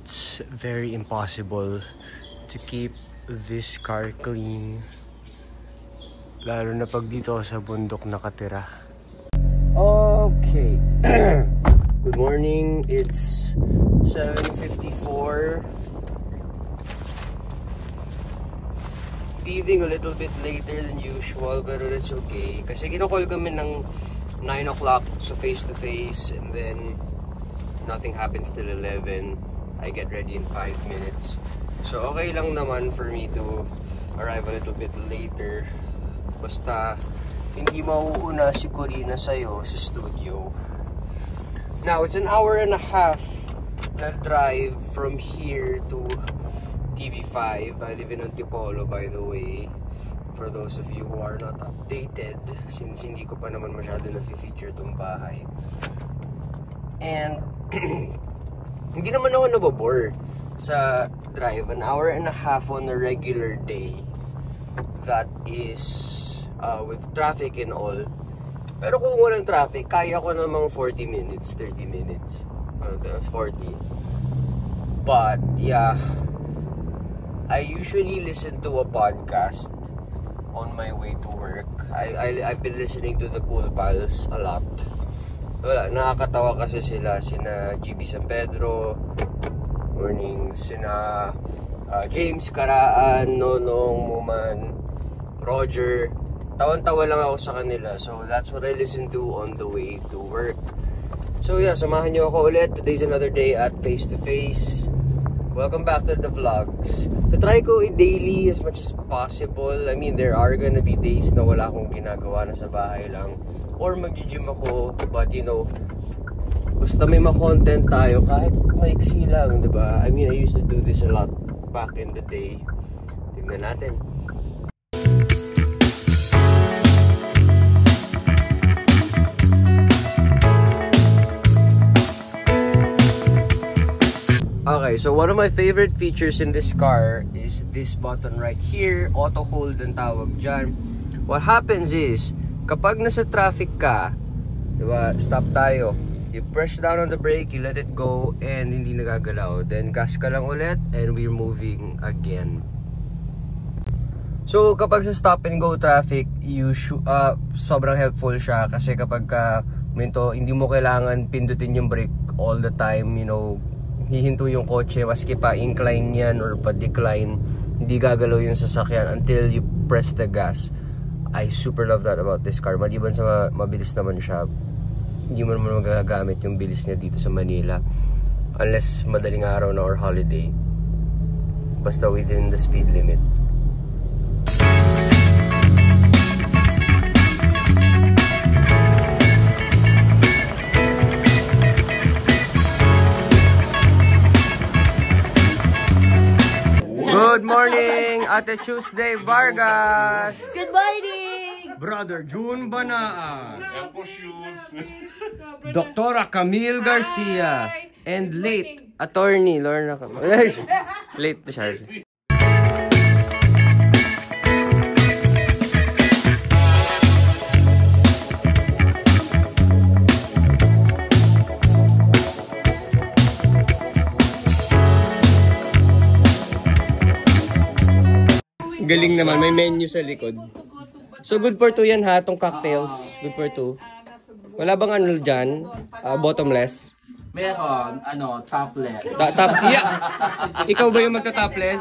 It's very impossible to keep this car clean. Lalo na pag dito sa bundok nakatira. Okay. Good morning. It's 7:54. Leaving a little bit later than usual, pero that's okay. Kasi kinocall kami ng 9 o'clock so face-to-face, and then nothing happens till 11. I get ready in 5 minutes. So okay lang naman for me to arrive a little bit later. Basta hindi mauuna si Corina sa'yo sa studio. Now, it's an hour and a half na drive from here to TV5. I live in Antipolo, by the way. For those of you who are not updated, since hindi ko pa naman masyado na-feature itong bahay. And hindi naman ako nabobore sa drive. An hour and a half on a regular day. That is with traffic and all. Pero kung walang traffic, kaya ko namang 40 minutes, 30 minutes. 40. But yeah, I usually listen to a podcast on my way to work. I've been listening to the Cool Pals a lot. Wala, nakakatawa kasi sila, sina GB San Pedro, morning, sina James Karaan, Nonong, Muman, Roger. Tawan-tawa lang ako sa kanila. So that's what I listen to on the way to work. So yeah, samahan niyo ako ulit. Today's another day at Face to Face. Welcome back to the vlogs. Try ko i-daily as much as possible. I mean, there are gonna be days na wala akong ginagawa, na sa bahay lang. Or mag-gym ako. But you know, basta may ma-content tayo kahit maiksi lang, diba? I mean, I used to do this a lot back in the day. Tingnan natin. Okay, so one of my favorite features in this car is this button right here. Auto hold ang tawag dyan. What happens is, kapag nasa traffic ka, diba, stop tayo. You press down on the brake, you let it go, and hindi nagagalaw. Then gas ka lang ulit, and we're moving again. So kapag sa stop and go traffic, sobrang helpful siya. Kasi kapag hindi mo kailangan pindutin yung brake all the time, you know, hihinto yung kotse, maski pa incline yan or pa decline, hindi gagalaw yung sasakyan until you press the gas. I super love that about this car. Maliban sa mabilis naman siya, hindi mo naman magagamit yung bilis niya dito sa Manila unless madaling araw na or holiday, basta within the speed limit. Good morning, Ate Tuesday Vargas. Good morning, Brother June Banaan. Elpo shoes. Doktora Camille Garcia. And late attorney Lorna late na siya. Galing naman, may menu sa likod. So good for 2 yan ha, tong cocktails. Good for 2. Wala bang ano dyan? Bottomless? Meron, topless. Yeah. Ikaw ba yung magta-topless?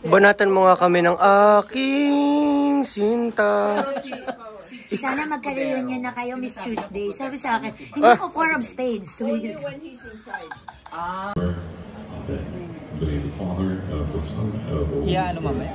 Banatan mo nga kami ng aking sinta. Sana magka-reunion na kayo, Miss Tuesday. Sabi sa akin, hindi ako 4 of spades. When he's inside. The Father, of the Son, of the Holy Spirit. Mamaya?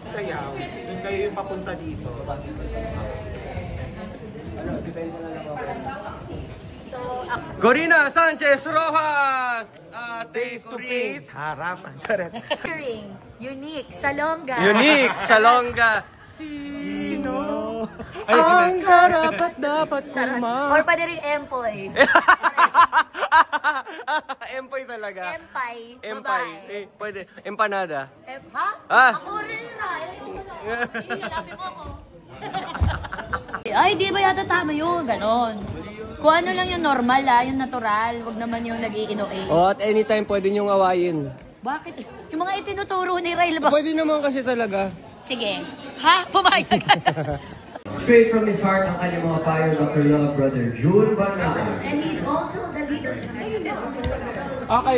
Sayaw. Doon kayo yung papunta dito. Corina Sanchez Rojas! Face to face. Harap. Unique, Salonga. Unique, Salonga. Sino? Ang karapat dapat Or pwede rin Empoy. Empoy talaga. Empay. Empay. Pwede. Empanada. Ha? Ako rin na. Ilabi mo ako. Ay, di ba yata tama yun? Ganon. Kung ano lang yung normal yung natural. Huwag naman yung nag-iinoay. Oh, at anytime pwede niyong awayin. Bakit? Yung mga itinuturo ni Rail ba? Pwede naman kasi talaga. Sige. Ha? Pumayag ka. Straight from his heart, ang kanyang mga payo, Dr. Love, Brother June Banal. And he's also the leader of the Okay,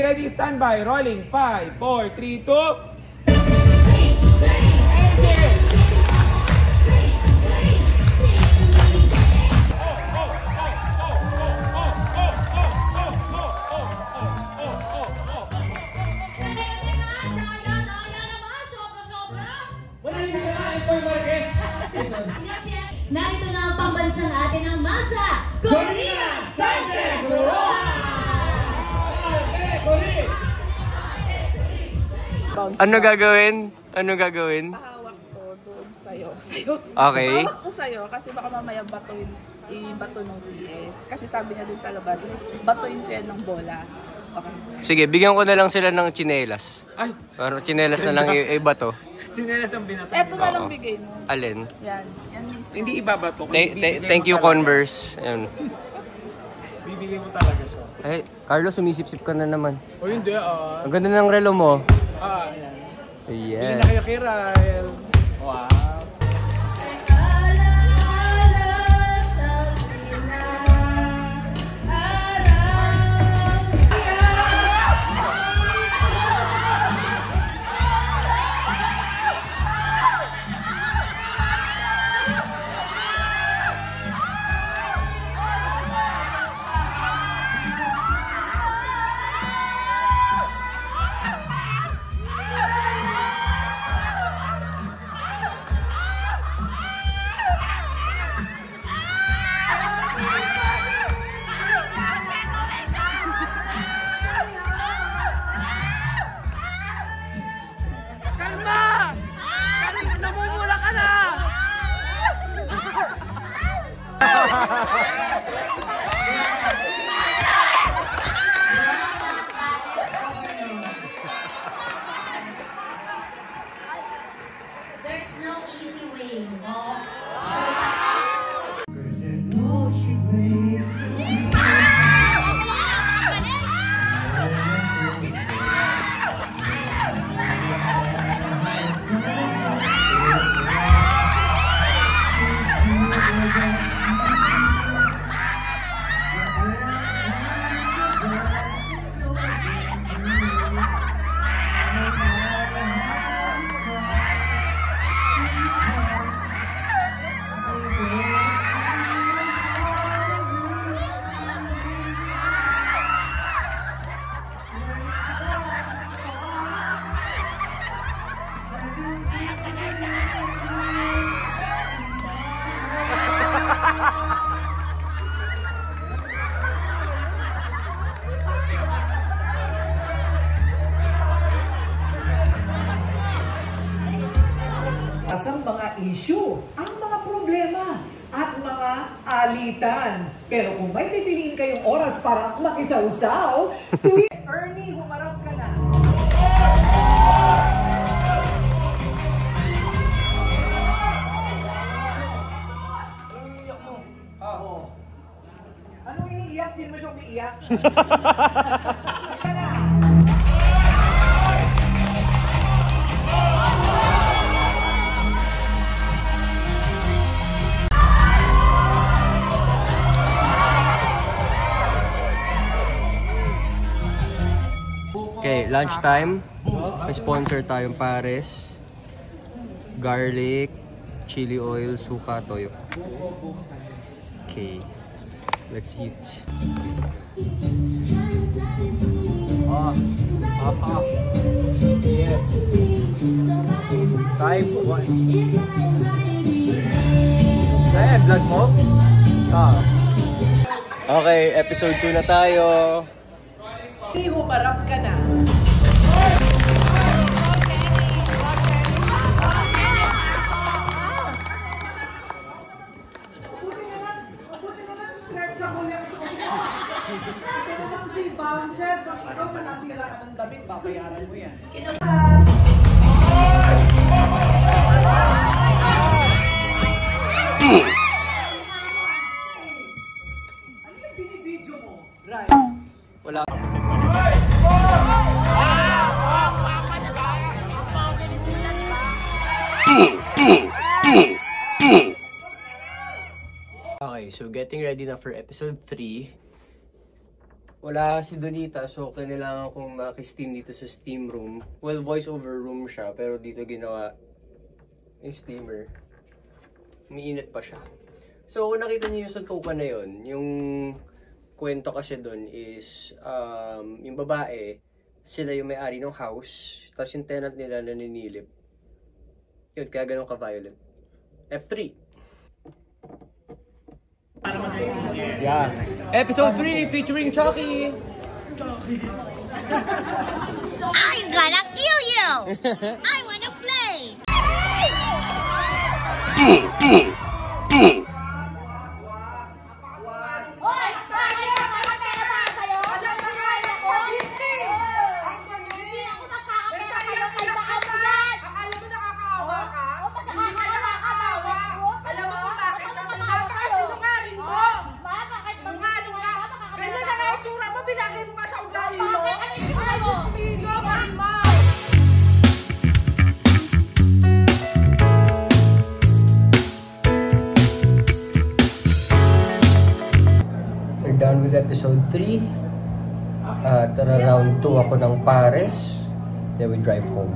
ready, stand by. Rolling. 5, 4, 3, 2. Narito na ang pambansa natin ng masa, Corina Sanchez! Ano gagawin? Ano gagawin? Pahawak ko doon sa'yo. Okay. Pahawak ko sa'yo kasi baka mamaya batuin, i-bato ng CS. Kasi sabi niya dun sa labas, batuin ko yan ng bola. Okay. Sige, bigyan ko na lang sila ng tsinelas. Ay, Para tsinelas na lang ibato. sinelas ang binato. Eto na lang bigay mo. Alin? Yan. Yan mismo. Hindi ibabato ko. Thank you, Converse. Ayun. Bibigay mo talaga siya. Ay, Carlos, sumisip-sip ka na naman. O hindi, Ang ganda ng relo mo. Ayan. Bili Ayan. na kayo kay Rael. Wow. There's no easy way. Ang mga issue, ang mga problema, at mga alitan. Pero kung may pipiliin kayong oras para makisawsaw, tuwing Ernie, humarap ka na. Anong iniiyak mo? Anong iniiyak? Hindi mo siya umiiyak. Okay, lunchtime. May sponsor tayong pares. Garlic, chili oil, suka, toyo. Okay, let's eat. Yes. Type 1. Ayan, vlog mo? Okay, episode 2 na tayo. Humarap ka na. Mabuti na lang stretchable yung suot mo. Ito naman si bouncer. Pag ikaw manasira ka ng damit, babayaran mo yan. Wala. Okay, so getting ready na for episode 3. Wala si Donita, so kailangan kong maki-steam dito sa steam room. Well, voice over room siya, pero dito ginawa yung steamer. Umiinit pa siya. So, kung nakita niyo yung suntukan na yun, yung kwento kasi doon is, yung babae, sila yung may-ari ng house, tapos yung tenant nila naninilip. Yun, kaya ganun ka-violent. F3. Yeah. Episode 3 featuring Chucky. I'm gonna kill you! I wanna play! We're done with episode 3. At around 2 ako ng Pares. Then we drive home.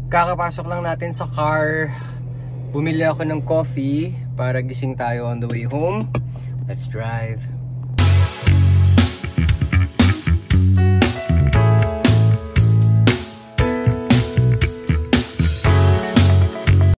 Kakapasok lang natin sa car. Bumili ako ng coffee para gising tayo on the way home. Let's drive.